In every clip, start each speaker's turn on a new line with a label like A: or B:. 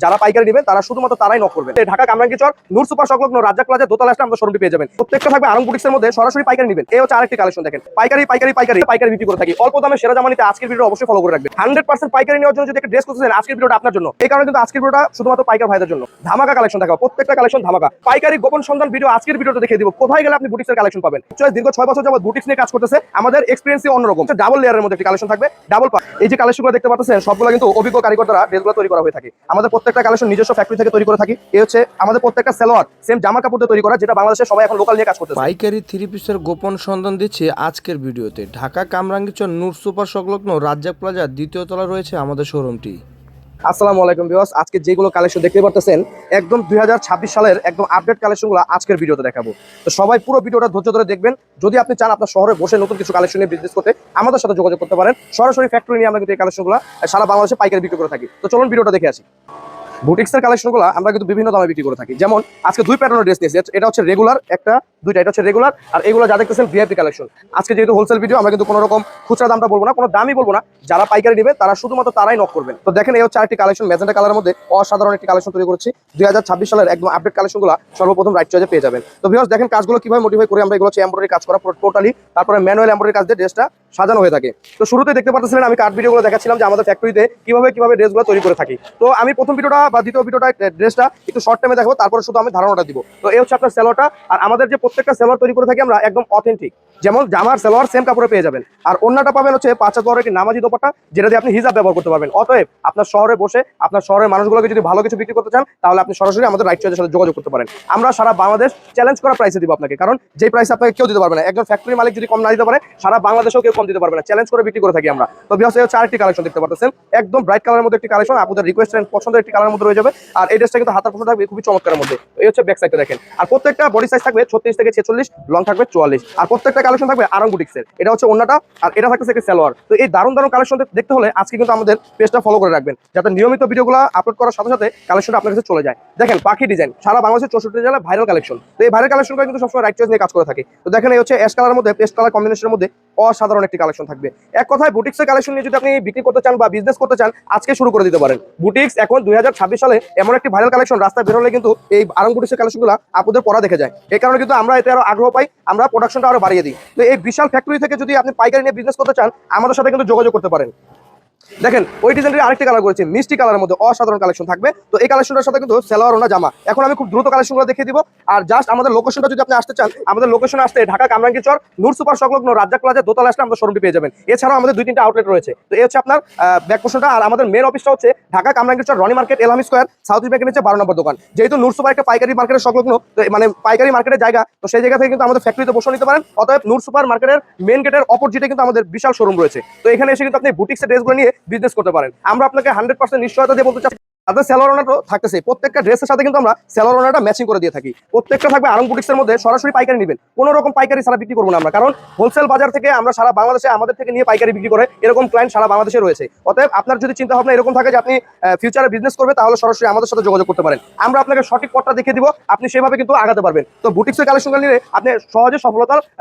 A: যারা পাইকারি নেবেন তারা শুধুমাত্র তারাই নক করবেন। ঢাকা কামরাঙ্গীরচর নূর সুপার সংলগ্ন রাজ্জাক প্লাজা দোতলা আসলে আমাদের শোরুমটি পেয়ে যাবেন। প্রত্যেকটা থাকবে আরং বুটিক্সের মধ্যে, সরাসরি পাইকারি নেবেন। এই হচ্ছে আরেকটি কালেকশন দেখেন, পাইকারি পাইকারি পাইকারি পাইকারি বিক্রি করে থাকি অল্প দামে সেরা জামানিতে। আজকের ভিডিও অবশ্যই ফলো করে রাখবেন। 100% পাইকারি নেওয়ার জন্য যদি একটা ড্রেস করতেছেন, আজকের ভিডিওটা আপনার জন্য। এই কারণে কিন্তু আজকের ভিডিওটা শুধুমাত্র পাইকার ভাইদের জন্য। ধামাকা কালেকশন দেখাবো, প্রত্যেকটা কালেকশন ধামাকা। পাইকারি গোপন সন্ধান ভিডিও আজকের ভিডিওতে দেখিয়ে দিব কোথায় গেলে আপনি বুটিক্সের কালেকশন পাবেন। দীর্ঘ 6 বছর যাবত বুটিক্স নিয়ে কাজ করতেছে, আমাদের এক্সপেরিয়েন্সই অন্যরকম। ডাবল লেয়ারের মধ্যে একটি কালেকশন থাকবে, ডাবল পার্ট। এই যে কালেকশনগুলো দেখতে পাচ্ছেন সবগুলো কিন্তু অভিজ্ঞ কারিগর দ্বারা ড্রেসগুলো তৈরি করা হয়ে থাকে। আমাদের প্রত্যেকটা কালেকশন নিজস্ব ফ্যাক্টরি থেকে তৈরি করে থাকি। এই হচ্ছে আমাদের প্রত্যেকটা সালোয়ার সেম জামা কাপড় দিয়ে তৈরি করা, যেটা বাংলাদেশে সবাই এখন লোকাল নিয়ে কাজ করতেছে।
B: পাইকারি থ্রি পিসের গোপন সন্ধান দিচ্ছে আজকের ভিডিওতে। ঢাকা কামরাঙ্গীরচর নূর সুপার সংলগ্ন রাজ্জাক প্লাজার দ্বিতীয় তলা রয়েছে আমাদের শোরুমটি।
A: আসসালামু আলাইকুম ভিউয়ার্স, আজকে যেগুলো কালেকশন দেখতে পারতেছেন একদম 2026 সালের একদম আপডেট কালেকশনগুলো আজকের ভিডিওতে দেখাবো। তো সবাই পুরো ভিডিওটা ধৈর্য ধরে দেখবেন। যদি আপনি চান আপনার শহরে বসে নতুন কিছু কালেকশন নিয়ে বিজনেস করতে, আমাদের সাথে যোগাযোগ করতে পারেন। সরাসরি ফ্যাক্টরি নিয়ে আমরা কিন্তু এই কালেকশনগুলো সারা বাংলাদেশে পাইকারি বিক্রি করে থাকি। তো চলুন ভিডিওটা দেখে আসি। বুটিক্সের কালেকশনগুলো আমরা কিন্তু বিভিন্ন দামে বিক্রি করে থাকি। যেমন আজকে দুই প্যাটার্নের ড্রেস নিয়েছি, এটা হচ্ছে রেগুলার, দুইটা এটা হচ্ছে রেগুলার, আর এগুলো যা দেখতেছেন ভিআইপি কালেকশন। আজকে যেহেতু হোলসেল ভিডিও, আমরা কিন্তু কোনো রকম খুচরা দামটা বলবো না, কোনো দামই বলবো না। যারা পাইকারি নেবে তারা শুধুমাত্র তারাই নক করবেন। তো দেখেন এই হচ্ছে আরেকটি কালেকশন, ম্যাজেন্টা কালারের মধ্যে অসাধারণ একটি কালেকশন তৈরি করেছি। 2026 সালের একদম আপডেট কালেকশনগুলো সর্বপ্রথম রাইট চয়েসে পেয়ে যাবেন। তো ভিউয়ার্স দেখেন কাজগুলো কিভাবে মডিফাই করে আমরা এগুলো হচ্ছে এমব্রয়ডারি কাজ করা টোটালি, তারপরে ম্যানুয়াল এমব্রয়ডারি কাজ দিয়ে ড্রেসটা সাজানো হয়ে থাকে। তো শুরুতে দেখতে পাচ্ছিলেন আমি কাট ভিডিওগুলো দেখাচ্ছিলাম যে আমাদের ফ্যাক্টরিতে কিভাবে ড্রেসগুলো তৈরি করে থাকি। তো আমি প্রথম ভিডিওটা বা দ্বিতীয় ভিডিওটা ড্রেসটা একটু শর্ট টাইমে দেখাবো, তারপরে শুধু আমি ধারণাটা দিব। তো এই হচ্ছে আপনার সেলোয়ারটা, আর আমাদের যে প্রত্যেকটা সেলোয়ার তৈরি করে থাকি আমরা একদম অথেন্টিক, যেমন জামার সেলোয়ার সেম কাপড়ে পেয়ে যাবেন। আর অন্যটা পাবেন হচ্ছে 5 হাত একটি নামাজি দোপাট্টা, যেটা দিয়ে আপনি হিজাব ব্যবহার করতে পারবেন। অতএব আপনার শহরে বসে আপনার শহরের মানুষগুলোকে যদি ভালো কিছু বিক্রি করতে চান, তাহলে আপনি সরাসরি আমাদের রাইট চয়েসের সাথে যোগাযোগ করতে পারেন। আমরা সারা বাংলাদেশ চ্যালেঞ্জ করা প্রাইসে দিব আপনাকে, কারণ যে প্রাইস আপনাকে কেউ দিতে পারবে না। একজন ফ্যাক্টরি মালিক যদি কম না দিতে পারে, সারা বাংলাদেশেও কেউ কম দিতে পারবে না। চ্যালেঞ্জ করে বিক্রি করে থাকি আমরা। তো ভিউয়ার্স এই হচ্ছে আরেকটি কালেকশন দেখতে পাচ্ছেন, একদম ব্রাইট কালারের মধ্যে একটি কালেকশন, আপনাদের রিকোয়েস্ট এন্ড পছন্দের একটি কালারের মধ্যে রয়ে যাবে। আর এই ড্রেসটা কিন্তু হাতার পোষণ থাকবে খুবই চমৎকারের মধ্যে। এই হচ্ছে ব্যাক সাইডটা দেখেন, আর প্রত্যেকটা বডি সাইজ থাকবে 36 থেকে 46, লং থাকবে 44, আর প্রত্যেকটা কালেকশন থাকবে আরং বুটিক্সের। এটা হচ্ছে ওন্নাটা, আর এটা থাকতেছে একটা সালোয়ার। তো এই দারুণ কালেকশন দেখতে হলে আজকে কিন্তু আমাদের পেজটা ফলো করে রাখবেন, যাতে নিয়মিত ভিডিওগুলো আপলোড করার সাথে সাথে কালেকশনটা আপনার কাছে চলে যায়। দেখেন পাখি ডিজাইন, সারা বাংলাদেশের 64 জেলায় ভাইরাল কালেকশন। তো এই ভাইরাল কালেকশনটা কিন্তু সবসময় রাইট চয়েস নিয়ে কাজ করে থাকে। তো দেখেন এই হচ্ছে অ্যাশ কালারের মধ্যে পেস্ট কালার কম্বিনেশনের মধ্যে অসাধারণ একটি কালেকশন থাকবে। এক কথায় বুটিক্সের কালেকশন নিয়ে যদি আপনি বিক্রি করতে চান বা বিজনেস করতে চান, আজকে শুরু করে দিতে পারেন। বুটিক্স এখন 2026 সালে এমন একটি ভাইরাল কালেকশন, রাস্তায় বের হলে কিন্তু এই আরং বুটিক্সের কালেকশনগুলো আপনাদের পড়া দেখে যায়। এই কারণে কিন্তু আমরা এতে আরো আগ্রহ পাই, আমরা প্রোডাকশনটা আরো বাড়িয়ে দিই। তো এই বিশাল ফ্যাক্টরি থেকে যদি আপনি পাইকারি নিয়ে বিজনেস করতে চান, আমাদের সাথে কিন্তু যোগাযোগ করতে পারেন। দেখেন ওই ডিজাইনের আরেকটি কালার করেছি, মিষ্টি কালারের মধ্যে অসাধারণ কালেকশন থাকবে। তো এই কালেকশনটার সাথে কিন্তু সালোয়ার ওনা জামা। এখন আমি খুব দ্রুত কালেকশনগুলো দেখিয়ে দিব। আর জাস্ট আমাদের লোকেশনটা যদি আপনি আসতে চান, আমাদের লোকেশনে আসতে ঢাকা কামরাঙ্গীরচর নূর সুপার সংলগ্ন রাজ্জাক প্লাজা দোতলা আসলে আমাদের শোরুমটি পেয়ে যাবেন। এছাড়াও আমাদের 2-3টা আউটলেট রয়েছে। তো এই হচ্ছে আপনার ব্যাক পোর্শনটা। আর আমাদের মেন অফিসটা হচ্ছে Dhaka Kamrangirchar Roni market, Elham square, south east ব্যাংকের নিচে 12 নম্বর দোকান। যেহেতু নূর সুপার একটা পাইকারি মার্কেটের সংলগ্ন, মানে পাইকারি মার্কেটের জায়গা, তো সেই জায়গা থেকে কিন্তু আমাদের ফ্যাক্টরিতে বসে নিতে পারেন। অতএব নূর সুপার মার্কেটের মেন গেটের অপোজিটে কিন্তু আমাদের বিশাল শোরুম রয়েছে। তো এখানে এসে কিন্তু আপনি বুটিক্সের ড্রেসগুলো নিয়ে বিজনেস করতে পারেন। আমরা আপনাকে 100% নিশ্চয়তা দিয়ে বলতে চাচ্ছি, তাদের সেলোয়ার ওনাটা থাকতেছে। প্রত্যেকটা ড্রেসের সাথে কিন্তু আমরা সেলোয়ার ওনাটা ম্যাচিং করে দিয়ে থাকি। প্রত্যেকটা থাকবে আরং বুটিক্সের মধ্যে, সরাসরি পাইকারি নেবেন। কোনো রকম পাইকারি ছাড়া বিক্রি করবো না আমরা, কারণ হোলসেল বাজার থেকে আমরা সারা বাংলাদেশে আমাদের থেকে নিয়ে পাইকারি বিক্রি করে এরকম ক্লায়েন্ট সারা বাংলাদেশে রয়েছে। অতএব আপনার যদি চিন্তা ভাবনা এরকম থাকে যে আপনি ফিউচারে বিজনেস করবে, তাহলে সরাসরি আমাদের সাথে যোগাযোগ করতে পারেন। আমরা আপনাকে সঠিক পথটা দেখিয়ে দিব, আপনি সেভাবে কিন্তু আগাতে পারবেন। তো বুটিক্সের কালেকশনগুলো নিয়ে আপনি সহজে সফলতা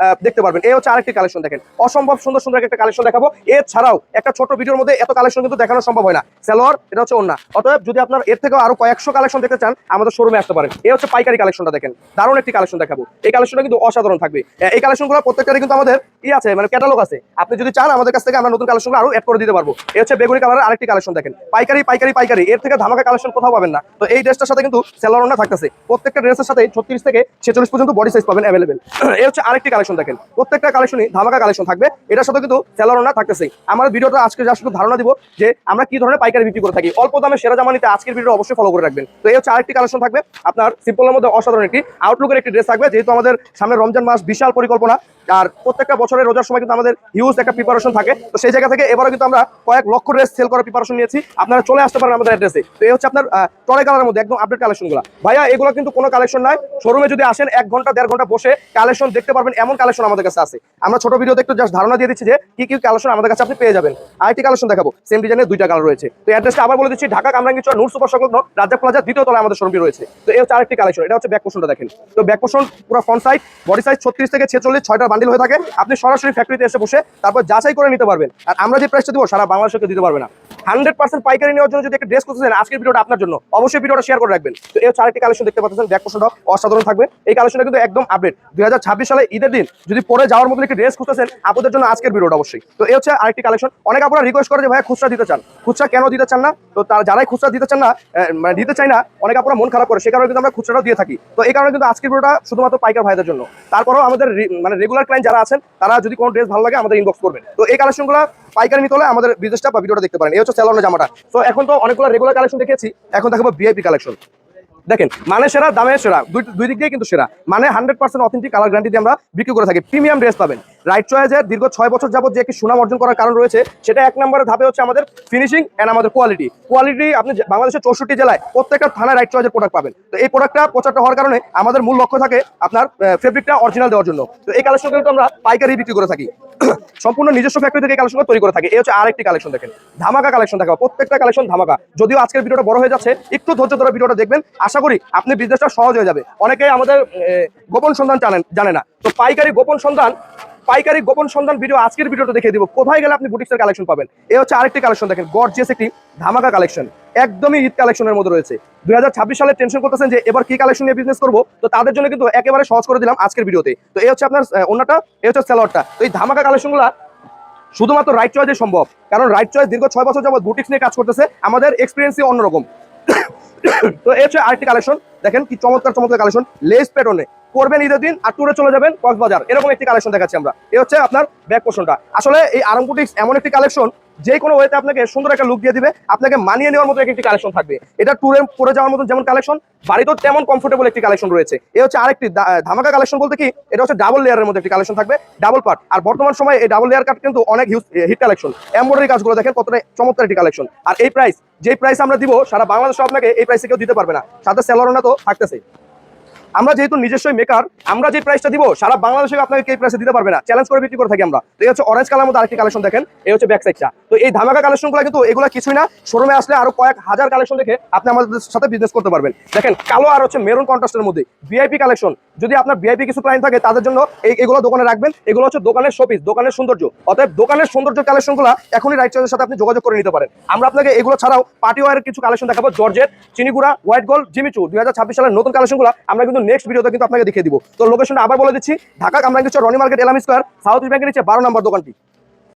A: দেখতে পারবেন। এই হচ্ছে আরেকটি কালেকশন দেখেন, অসম্ভব সুন্দর সুন্দর একটা কালেকশন দেখাবো। এছাড়াও একটা ছোট ভিডিওর মধ্যে এত কালেকশন কিন্তু দেখানো সম্ভব হয় না। সালোয়ার, এটা হচ্ছে ওন্না। অতএব যদি আপনার এর থেকেও আরো কয়েকশো কালেকশন দেখতে চান, আমাদের শোরুমে আসতে পারেন। এই হচ্ছে পাইকারি কালেকশনটা দেখেন, দারুণ একটি কালেকশন দেখাবো। এই কালেকশনটা কিন্তু অসাধারণ থাকবে। এই কালেকশনগুলো প্রত্যেকটারই কিন্তু আমাদের আছে, মানে ক্যাটালগ আছে। আপনি যদি চান আমাদের কাছ থেকে আমরা নতুন কালেকশনগুলো আরো অ্যাড করে দিতে পারবো। এই হচ্ছে বেগুনি কালারের আরেকটি কালেকশন দেখেন, পাইকারি পাইকারি পাইকারি, এর থেকে ধামাকা কালেকশন কোথাও পাবেন না। তো এই ড্রেসটার সাথে কিন্তু সেলোয়ার ওন্না থাকতেছে। প্রত্যেকটা ড্রেসের সাথে 36 থেকে 46 পর্যন্ত বডি সাইজ পাবেন অ্যাভেলেবেল। এই হচ্ছে আরেকটি কালেকশন দেখেন, প্রত্যেকটা কালেকশনই ধামাকা কালেকশন থাকবে। এটার সাথে কিন্তু সেলোয়ার ওন্না থাকতেছে। আমার ভিডিওটা আজকে জাস্ট একটু ধারণা দিব যে আমরা কি ধরনের পাইকারি বিক্রি করে থাকি। অল্প দামে সেরা জামা নিতে আজকের ভিডিও অবশ্যই ফলো করে রাখবেন। তো এই হচ্ছে আরেকটি কালেকশন থাকবে আপনার সিম্পলের মধ্যে অসাধারণ একটি আউটলুকের একটি ড্রেস থাকবে। যেহেতু আমাদের সামনে রমজান মাস, বিশাল পরিকল্পনা, আর প্রত্যেকটা বছরের রোজার সময় কিন্তু আমাদের হিউজ একটা প্রিপারেশন থাকে। তো সেই জায়গা থেকে এবারে কিন্তু আমরা কয়েক লক্ষ ড্রেস সেল করার প্রিপারেশন নিয়েছি। আপনারা চলে আসতে পারেন আমাদের অ্যাড্রেসে। তো এই হচ্ছে আপনার টরে কালারের মধ্যে একদম আপডেট কালেকশনগুলো। ভাইয়া এগুলো কিন্তু কোনো কালেকশন নাই, শোরুমে যদি আসেন 1 ঘন্টা 1.5 ঘন্টা বসে কালেকশন দেখতে পারবেন, এমন কালেকশন আমাদের কাছে আছে। আমরা ছোট ভিডিওতে একটু জাস্ট ধারণা দিয়ে দিচ্ছি যে কি কি কালেকশন আমাদের কাছে আপনি পেয়ে যাবেন। আরেকটি কালেকশন দেখাবো, সেম ডিজাইনের 2টা কালার রয়েছে। তো অ্যাড্রেসটা আবার বলে দিচ্ছি, ঢাকা কামরাঙ্গীরচর নূর সুপার সংলগ্ন রাজ্জাক প্লাজা 2য় তলায় আমাদের শোরুমটি রয়েছে। তো এই হচ্ছে আরেকটি কালেকশন, এটা হচ্ছে ব্যাক পোর্শনটা দেখেন। তো ব্যাক পোর্শন পুরো ফ্রন্ট সাইড, বডি সাইজ 36 থেকে 46, 6টা বান্ডিল হয়ে থাকে। আপনি সরাসরি ফ্যাক্টরিতে এসে বসে তারপর যাচাই করে নিতে পারবেন। আর আমরা যে প্রাইসটা দিব সারা বাংলাদেশকে দিতে পারবে না। 100% পাইকারি নেওয়ার জন্য যদি একটা ড্রেস খুঁজতেছেন আজকের ভিডিওটা আপনার জন্য, অবশ্যই ভিডিওটা শেয়ার করে রাখবেন। তো এই হচ্ছে আরেকটি কালেকশন দেখতে পাচ্ছেন, ব্যাক পোর্শনটা অসাধারণ থাকবে। এই কালেকশনটা কিন্তু একদম আপডেট 2026 সালে ঈদের দিন যদি পরে যাওয়ার মতো একটি ড্রেস খুঁজতেছেন আপনাদের জন্য আজকের ভিডিওটা অবশ্যই। তো এই হচ্ছে আরেকটি কালেকশন। অনেক আপনারা রিকোয়েস্ট করে যে ভাই খুচরা দিতে চান, খুচরা কেন দিতে চান না? তো তারা যারাই খুচরা দিতে চান না, মানে দিতে চাই না, অনেক আপনারা মন খারাপ করে, সে কারণে কিন্তু আমরা খুচরাটাও দিয়ে থাকি। তো এই কারণে কিন্তু আজকের ভিডিওটা শুধুমাত্র পাইকার ভাইদের জন্য। তারপরেও আমাদের মানে রেগুলার ক্লায়েন্ট যারা আছেন তারা যদি কোনো ড্রেস ভালো লাগে আমাদের ইনবক্স করবেন। তো এই কালেকশনগুলো পাইকারি নিতে হলে আমাদের বিজনেসটা বা ভিডিওটা দেখতে পারেন। এই হচ্ছে স্যালনের জামাটা। তো এখন তো অনেকগুলো রেগুলার কালেকশন দেখেছি, এখন দেখাবো ভিআইপি কালেকশন। দেখেন মানে সেরা, দামে সেরা, দুই দিক দিয়ে কিন্তু সেরা। মানে 100% অথেন্টিক কালার গ্যারান্টি দিয়ে আমরা বিক্রি করে থাকি। প্রিমিয়াম ড্রেস পাবেন। রাইট চয়েসের দীর্ঘ 6 বছর যাবত যে একটি সুনাম অর্জন করার কারণ রয়েছে, সেটা এক নম্বরে ধাপে হচ্ছে আমাদের ফিনিশিং এন্ড আমাদের কোয়ালিটি। আপনি বাংলাদেশের 64 জেলায় প্রত্যেকটা থানায় রাইট চয়েসের প্রোডাক্ট পাবেন। তো এই প্রোডাক্টটা প্রচারটা হওয়ার কারণে আমাদের মূল লক্ষ্য থাকে আপনার ফেব্রিকটা অরিজিনাল দেওয়ার জন্য। তো এই কালেকশন কিন্তু আমরা পাইকারি বিক্রি করে থাকি, সম্পূর্ণ নিজস্ব ফ্যাক্টরি থেকে কালেকশন তৈরি করে থাকি। এই হচ্ছে আরেকটি কালেকশন। দেখেন ধামাকা কালেকশন দেখাবো, প্রত্যেকটা কালেকশন ধামাকা। যদিও আজকের ভিডিওটা বড় হয়ে যাচ্ছে, একটু ধৈর্য ধরে ভিডিওটা দেখবেন, আশা করি আপনি বিজনেসটা সহজ হয়ে যাবে। অনেকেই আমাদের গোপন সন্ধান জানে না। তো পাইকারি গোপন সন্ধান ভিডিও আজকের ভিডিওটা দেখিয়ে দিব কোথায় গেলে আপনি বুটিক্সের কালেকশন পাবেন। এই হচ্ছে আরেকটি কালেকশন। দেখেন গর্জিয়াস একটি ধামাকা কালেকশন, একদমই ঈদ কালেকশনের মধ্যে রয়েছে। 2026 সালে টেনশন করতেছেন যে এবার কি কালেকশন নিয়ে বিজনেস করবো, তো তাদের জন্য কিন্তু একেবারে সহজ করে দিলাম আজকের ভিডিওতে। তো এই হচ্ছে আপনার ওন্নাটা, এই হচ্ছে সালোয়ারটা। তো এই ধামাকা কালেকশনগুলো শুধুমাত্র রাইট চয়েসে সম্ভব, কারণ রাইট চয়েস দীর্ঘ 6 বছর যাবত বুটিক্স নিয়ে কাজ করতেছে, আমাদের এক্সপিরিয়েন্সই অন্যরকম। তো এই হচ্ছে আরেকটি কালেকশন। দেখেন কি চমৎকার কালেকশন, লেস প্যাটার্নে করবেন ঈদের দিন আর ট্যুরে চলে যাবেন কক্সবাজার, এরকম একটি কালেকশন দেখাচ্ছি আমরা। এই হচ্ছে আপনার ব্যাক পোর্শনটা। আসলে এই আরং বুটিক্স এমন একটি কালেকশন যে কোনো ওয়েতে আপনাকে সুন্দর একটা লুক দিয়ে দিবে, আপনাকে মানিয়ে নেওয়ার মতো একটি কালেকশন থাকবে। এটা ট্যুরে পরে যাওয়ার মতো যেমন কালেকশন, বাড়িতেও তেমন কমফোর্টেবল একটি কালেকশন রয়েছে। এই হচ্ছে আরেকটি ধামাকা কালেকশন বলতে কি, এটা হচ্ছে ডাবল লেয়ারের মধ্যে একটি কালেকশন থাকবে, ডাবল পার্ট। আর বর্তমান সময়ে এই ডাবল লেয়ার কাট কিন্তু অনেক হিট কালেকশন। এমব্রয়ডারি কাজগুলো দেখেন কতটা চমৎকার একটি কালেকশন। আর এই প্রাইস, যে প্রাইস আমরা দিব সারা বাংলাদেশে আপনাকে এই প্রাইসে কেউ দিতে পারবে না, সাথে স্যালোনা তো থাকতেছে। আমরা যেহেতু নিজস্বই মেকার, আমরা যে প্রাইসটা দিব সারা বাংলাদেশে আপনাকে এই প্রাইসে দিতে পারবে না, চ্যালেঞ্জ করে বিক্রি করে থাকি আমরা। তো এই হচ্ছে অরেঞ্জ কালার মধ্যে আরেকটি কালেকশন। দেখেন এই হচ্ছে ব্যাক সাইডটা। তো এই ধামাকা কালেকশনগুলো কিন্তু এগুলো কিছুই না, শোরুমে আসলে আরো কয়েক হাজার কালেকশন দেখে আপনি আমাদের সাথে বিজনেস করতে পারবেন। দেখেন কালো আর হচ্ছে মেরুন কন্ট্রাস্টের মধ্যে ভিআইপি কালেকশন। যদি আপনার ভিআইপি কিছু ক্লায়েন্ট থাকে তাদের জন্য এগুলো দোকানে রাখবেন। এগুলো হচ্ছে দোকানের শোপিস, দোকানের সৌন্দর্য। অতএব দোকানের সৌন্দর্য কালেকশনগুলো এখনই রাইট চয়েসের সাথে আপনি যোগাযোগ করে নিতে পারেন। আমরা আপনাকে এগুলো ছাড়াও পার্টি ওয়ারের কিছু কালেকশন দেখাবো, জর্জেট, চিনিগুড়া, হোয়াইট গোল্ড, জিমিচু। 2026 সালের নতুন কালেকশনগুলো আমরা কিন্তু নেক্সট ভিডিওতে কিন্তু আপনাকে দেখিয়ে দিব। তো লোকেশনটা আবার বলে দিচ্ছি, ঢাকা কামরাঙ্গীরচর রনি মার্কেট, এলামি স্কয়ার, সাউথ ইস্ট ব্যাংকের নিচে 12 নম্বর দোকানটি।